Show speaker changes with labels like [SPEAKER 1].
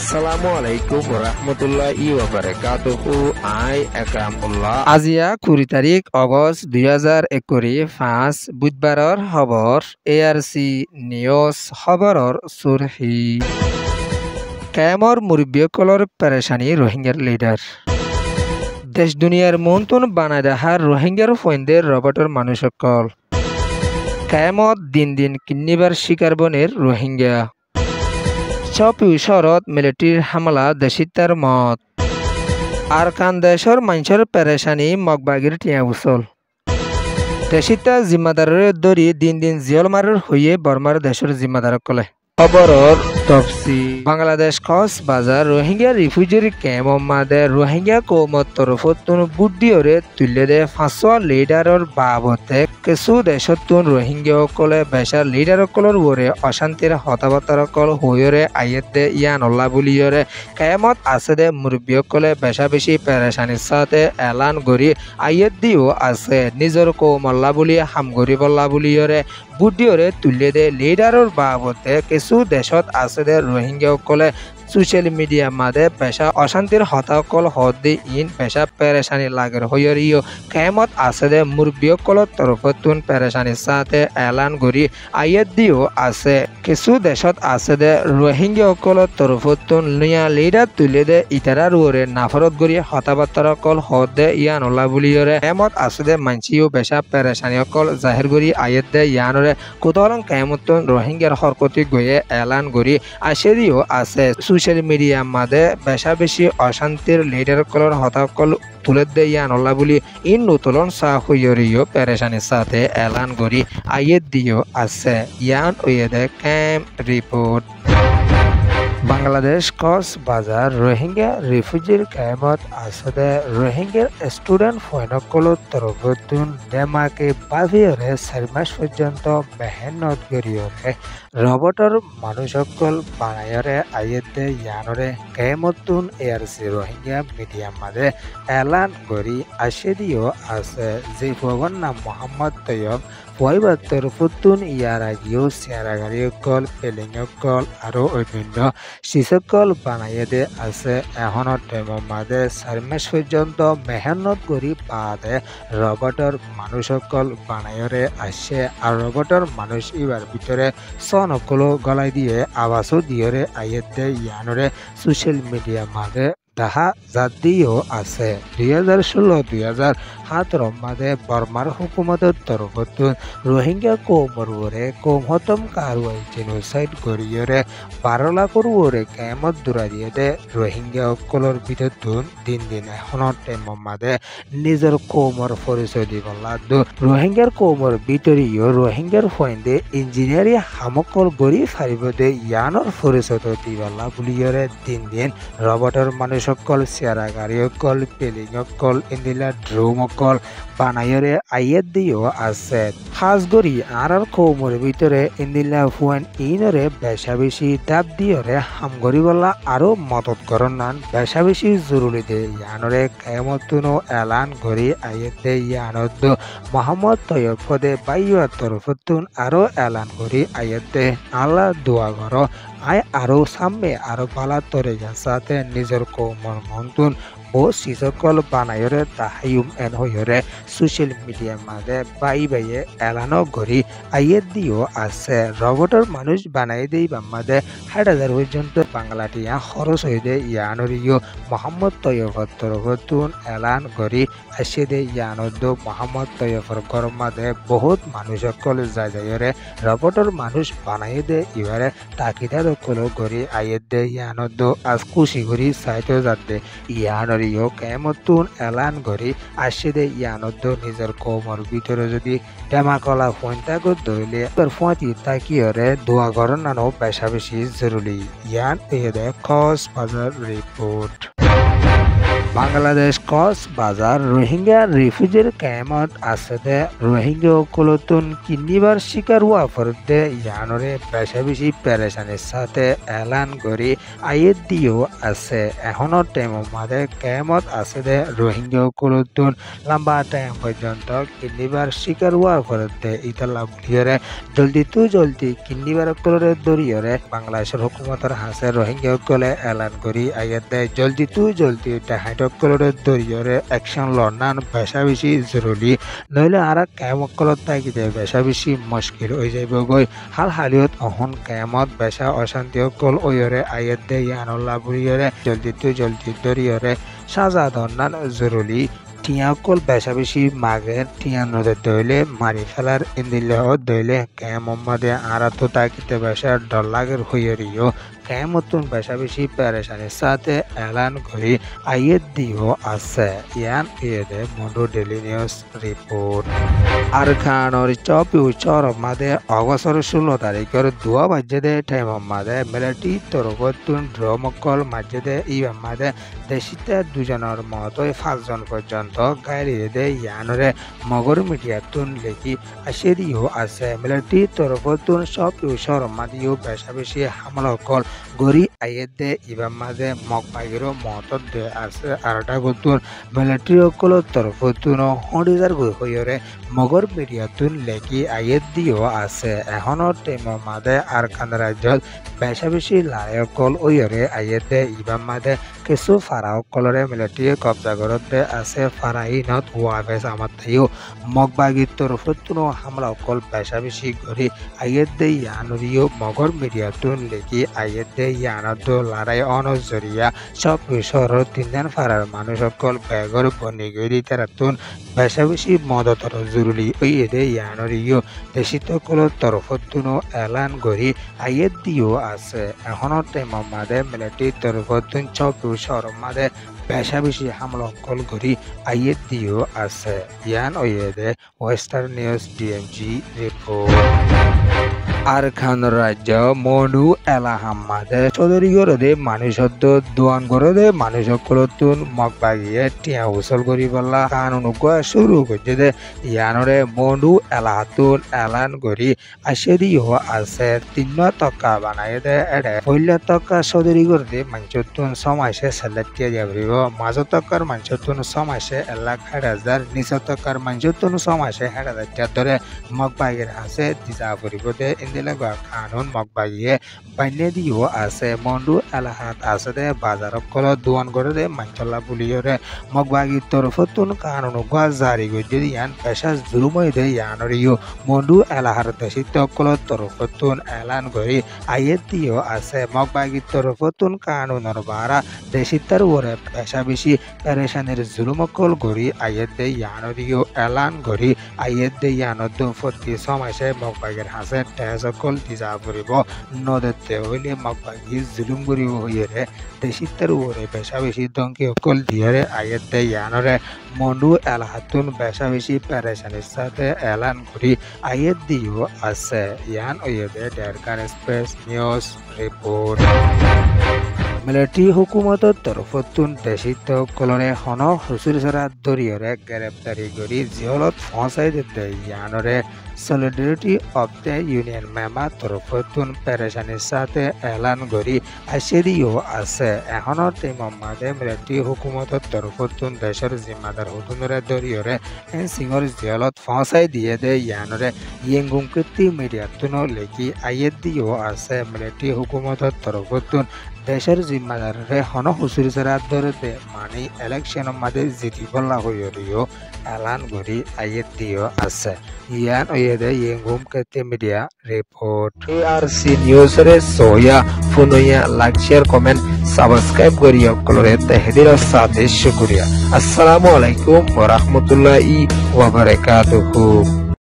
[SPEAKER 1] Assalamualaikum warahmatullahi wabarakatuh. I Akramullah. আজিয়া 20 তাৰিখ August 2021 বুধবাৰৰ খবৰ ARC নিউজ খবৰৰ সুৰহি কেমৰ মুৰব্বীসকলৰ পেৰেচানি রোহিঙ্গার লিডার দেশ দুনিয়ার মন্তন বানায় দেখার রোহিঙ্গার ফৈন্দের রবটর মানুষসকল কেমত দিন দিন কিন্নিবার শিকার বনের রোহিঙ্গা চপিউ শরত মিলিটারির হামলা দেশিতার মত আর কান দেশর মানুষের পেরেশানি মগবাগির টিয়া উচল দেশিতা জিম্মাদারের দরি দিন দিন জিয়লমারের হইয়ে বর্মার দেশের জিম্মাদার কলে খবরর তফসি বাংলাদেশ কক্সবাজার রোহিঙ্গা রিফিউজির ক্যাম্প মাদে রোহিঙ্গা কৌমত তরফতুন বুদ্ধিওরে তুলে দে 500 লিডারর বাবতে কিছু দেশতুন রোহিঙ্গা সকলে বেশার লিডার সকলের ওরে অশান্তির হতাবাতার কল হইরে আইয়েত দে ইয়ান অল্লাহ বুলিয়রে ক্যামত আছে দে মুরব্বী সকলে বেশা বেশি পেরেশানির সাথে এলান করি আইয়েত দিও আছে নিজের কৌমল্লা বুলি হামগরি বল্লা বুলিয়রে বুদ্ধিওরে তুলে দে লিডারর বাবতে কিছু দেশত আছে দে রোহিঙ্গা সকলে সোশ্যাল মিডিয়া মাদে পেশা অশান্তির হতাকল হদ্দি ইন পেশা পেরেশানি লাগের হইয়রিও কেমত আছে দে মুরব্বী সকলের তরফতুন পেরেশানির সাথে এলান করি আইয়েত দিও আছে কিছু দেশত আছে দে রোহিঙ্গা সকলের তরফতুন নিয়া লিডার তুলে দে ইতারার ওরে নাফরত করি হতাবার্তার কল হদে ইয়ান ওলা বুলিয়রে কেমত আছে দে মানসিও পেশা পেরেশানি সকল জাহির করি আইয়েত দে ইয়ানরে কোতলং কেমতুন রোহিঙ্গার হরকতি গয়ে এলান করি আসে দিও আছে সোশ্যাল মিডিয়া মাদে বেশা বেশি অশান্তির লিডার কলর হতাকল তুলে দে ইয়ান অল্লাহ বলি ইন নতুলন সা হইয়রিও পেরেশানির সাথে এলান করি আইয়েত দিও আছে ইয়ান ওয়ে দে ক্যাম্প রিপোর্ট বাংলাদেশ কক্সবাজার রোহিঙ্গা রিফিউজির ক্যাম্পত আছে রোহিঙ্গার স্টুডেন্ট ফৈনকলৰ তরফতুন ডেমাকে বাভিয়রে 4 মাস পর্যন্ত মেহনত করিয়রে রবটর মানুষসকল বানায়রে আইয়েতে ইয়ানরে ক্যাম্পতুন ARC রোহিঙ্গা মিডিয়া মাঝে এলান করি আসে দিও আছে যে ভগবান নাম মোহাম্মদ তৈয়ব ওয়াইবার তরফতুন ইয়ার আগেও চেয়ারাগাড়ি সকল পেলিং সকল আৰু অন্যান্য শিশুসকল বানাইয়ে দে আছে এখনৰ টাইমৰ মাঝে 4 মাস পর্যন্ত মেহনত করি বাদে রবটর মানুষসকল বানাইরে আসে আর রবটর মানুষ এবার ভিতরে সন সকল গলাই দিয়ে আওয়াজও দিয়রে আইয়েতে ইয়ানরে সোশ্যাল মিডিয়া মাঝে দেখা জাদিও আছে 2016-2017 মাঝে বর্মার হুকুমতের তরফতুন রোহিঙ্গা কৌমর ওরে কৌমহতম কারওয়াই জেনোসাইড করিয়রে 12 লাখর ওরে কেমত দূরা দিয়ে দে রোহিঙ্গা সকলের ভিতরতুন দিন দিন এখনের টাইমের মাঝে নিজের কৌমর পরিচয় দিব লাগতো রোহিঙ্গার কৌমর ভিতরেও রোহিঙ্গার ফয়েন্দে ইঞ্জিনিয়ারি হামকল গড়ি ফারিব দে ইয়ানোর পরিচয় দিবালা বুলিয়রে দিন দিন রবটর মানুষ সকল চেয়ারাগাড়ি সকল পেলিং সকল ইন্দিলা ড্রোম সকল বানাইরে আইয়েত দিও আছে খাস গড়ি আর কৌমর ভিতরে ইন্দিলা ফুয়ান ইনরে বেশা বেশি দাব দিয়রে হামগরি বলা আরো মদত করন নান বেশা বেশি জরুরি দে ইয়ানরে কেমতুনো এলান করি আইয়েত দে ইয়ানত মোহাম্মদ তৈয়ব পদে বাইয়ার তরফতুন আরো এলান করি আইয়েত দে আল্লাহ দোয়া করো আয় আরো সামনে আরো পালা তরে সাথে নিজের কৌমর মন্তুন ও শিশুসকল বানাইরে তাহাইম এন হইরে সোশ্যাল মিডিয়া মাঝে বাইয়ে এলানো করি আইয়েত দিও আছে রবটর মানুষ বানাই দেই বাম্মাদে 60,000 পর্যন্ত বাংলাটিয়া খরচ হয়ে দে ইয়ানরিও মোহাম্মদ তৈয়বর তরফতুন এলান করি আসে দে ইয়ানদ মোহাম্মদ তৈয়বর গরমাদে বহুত মানুষ সকল যাইরে রবটর মানুষ বানাই দে ইবারে তাকিদা দকল করি আইয়েত দে ইয়ানদ আজ খুশি করি সাইতে যাতে ইয়ান কেমতুন এলান করি আসে দে ইয়ানত নিজের কৌমর ভিতরে যদি টেমাকলা ফোনটাকে ধরলে ফোঁতি তাকিয়রে দোয়া করার নানো বেশা বেশি জরুরি ইয়ান এ দে কক্সবাজার রিপোর্ট বাংলাদেশ কক্সবাজার রোহিঙ্গা রিফিউজির কেমত আছে দে রোহিঙ্গা কলতুন কিনিবার শিকার হওয়া ফরদে ইয়ানরে বেশা বেশি পেরেশানির সাথে এলান করি আইয়ের দিয়েও আছে এখনো টাইমের মাঝে কেমত আছে দে রোহিঙ্গা কলতুন লম্বা টাইম পর্যন্ত কিনিবার শিকার হওয়া ফরদে ইতালা বুলিয়রে জলদি কিনিবার কলরে দরিয়রে বাংলাদেশের হুকুমতের হাসে রোহিঙ্গা কলে এলান করি আইয়ের দে জলদি হাইটকলরে দরিয়রে অ্যাকশন লড়নান বেশা বেশি জরুরি নইলে আর কেমকলত থাকিতে বেশা বেশি মুশকিল হয়ে যাইব গই হাল হালিয়ত অহন কেমত বেশা অশান্তি কল ওয়রে আয়ের দে ইয়ানুল্লাহ বুড়িয়রে জলদি দরিয়রে সাজা ধরনান জরুরি টিয়াকল বেশা বেশি মাগের টিয়া নদের দইলে মারি ফেলার ইন্দিলেহ দইলে কেমদে আরাতো তাকিতে বেশা ডলাগের হইয়রিও কেমতুন বেশা বেশি পেরেশানির সাথে এলান করি আইয়ের দিও আছে ইয়ান ইয়েদে মন্ডু ডেলি নিউজ রিপোর্ট আর খানোর চর মাদে অগস্টর 16 তারিখের 2 বাজে টাইম মাদে মিলিটারি তরফতুন ড্রমকল মাঝে ই মাদে দেশিতে দুজনের মতো 5 জন পর্যন্ত গাড়িয়ে দে ইয়ানরে মগর মিডিয়াতুন লেখি আসেরিও আছে মিলিটারি তরফতুন চর মাদিও বেশা বেশি হামলা কল গরি আইয়ের দে ইবাম মাঝে মগ পাইগেরও মতত দে আছে আরটা গতুন মিলিটারি অকল তরফতুন হরিজার হইরে মগর মিডিয়াতুন লেখি আইয়ের দিও আছে এখনো টেমর মাঝে আর খান রাজ্যত বেশা বেশি লায়কল ওইরে আইয়ের দে ইবাম মাঝে কিছু ফারাও কলরে মিলিটারি কবজা করতে আছে ফারাইনত ওয়াফেস আমার তাইও মগবাগির তরফতুন হামলা কল বেশা বেশি গরি আইয়ের দে ইয়ানুরিও মগর মিডিয়াতুন লেখি আইয়ের দে ইয়ানত লড়াই অনজরিয়া সব শহর 3 জন ফারার মানুষ সকল বেগর বনিগরি তারাতুন বেশা বেশি মদতর জরুরি ওই এদে ইয়ানুরিও দেশিত কল তরফতুন এলান গরি আইয়ের দিও আছে এখনো টাইমের মাঝে মিলিটারি তরফতুন সব শহর মাঝে বেশা বেশি হামলা কল করি আইয়ের দিও আছে ইয়ান ওয়েদে ওয়েস্টার্ন নিউজ ডিএমজি রিপোর্ট আর খান রাজ্য মনু এলাহামাদে চৌধুরীগরদে মানুষত্ব দোয়ান গরদে মানুষ সকলতুন মগ বাগিয়ে টিয়া উসল করি বললা কানুন শুরু করছে দে ইয়ানরে মনু এলাহাতুন এলান করি আসেরিও আছে 3 টকা বানাই দে এডে 4 টকা চৌধুরীগরদে মানুষতুন সমাজে সেলেক্টিয়া যাবরিব মাঝ টকার মানুষতুন সমাজে 1,60,000 নিচ টকার মানুষতুন সমাজে 1,000 ধরে মগ বাগির আছে দিজা পরিব দে কানুন মগবাগিয়ে বান্যে দিও আছে মন্ডু এলাহাত আছে দে বাজার কল দোয়ান করে দে মাঞ্চলা বুলিয়রে মগবাগির তরফতুন কানুন জারি গজে ইয়ান পেশা জুলুমই দে ইয়ানরিও মন্ডু এলাহার দেশিত কল তরফতুন এলান করি আইয়ের দিও আছে মগবাগির তরফতুন কানুনের বারা দেশিতার ওরে পেশা বেশি পেরেশানির জুলুমকল গড়ি আইয়ের দে ইয়ানরিও এলান করি আইয়ের দে ইয়ানত ফতি সমাসে মগবাগির হাসে সকল দিজা পড়ব নদতে হইলে মগবাগি জুলুম করিব হইরে দেশিতার ওরে বেশা বেশি দঙ্কি সকল দিয়ারে আইয়ের দে ইয়ানরে মন্ডু এলাহাতুন বেশা বেশি পেরেশানির সাথে এলান করি আইয়ের দিও আছে ইয়ান ওয়েদে ডেরকান এক্সপ্রেস নিউজ রিপোর্ট মিলিটারি হুকুমতর তরফতুন দেশিত কলরে হন হুচুরছড়া দরিয়রে গ্রেপ্তারি করি জিহলত পৌঁছাই দিতে ইয়ানরে সলিডারিটি অফ দ্য ইউনিয়ন মেমা তরফতুন পেরেশানির সাথে এলান করি আসেরিও আছে এখনো টিমর মাঝে মিলিটারি হুকুমতর তরফতুন দেশের জিম্মাদার হুতুনরে দরিয়রে সিংহর জিহলত পৌঁছাই দিয়ে দে ইয়ানরে ইয়েঙ্গুম কীর্তি মিডিয়াতুন লেখি আইয়ের দিও আছে মিলিটারি হুকুমতর তরফতুন দেশের জিম্মাদারে হন হুচুরছড়া দরতে মানে ইলেকশনের মাঝে জিতি বলা হইরিও এলান করি আইয়ের দিও আছে ইয়ান ওয়েদে ইয়েঙ্গুম কীর্তি মিডিয়া রিপোর্ট এআরসি নিউজ রে সোয়া ফুনইয়া লাইক শেয়ার কমেন্ট সাবস্ক্রাইব করিয়া কলরে তহদির সাথে শুকরিয়া আসসালামু আলাইকুম ওয়া রাহমাতুল্লাহি ওয়া বারাকাতুহু।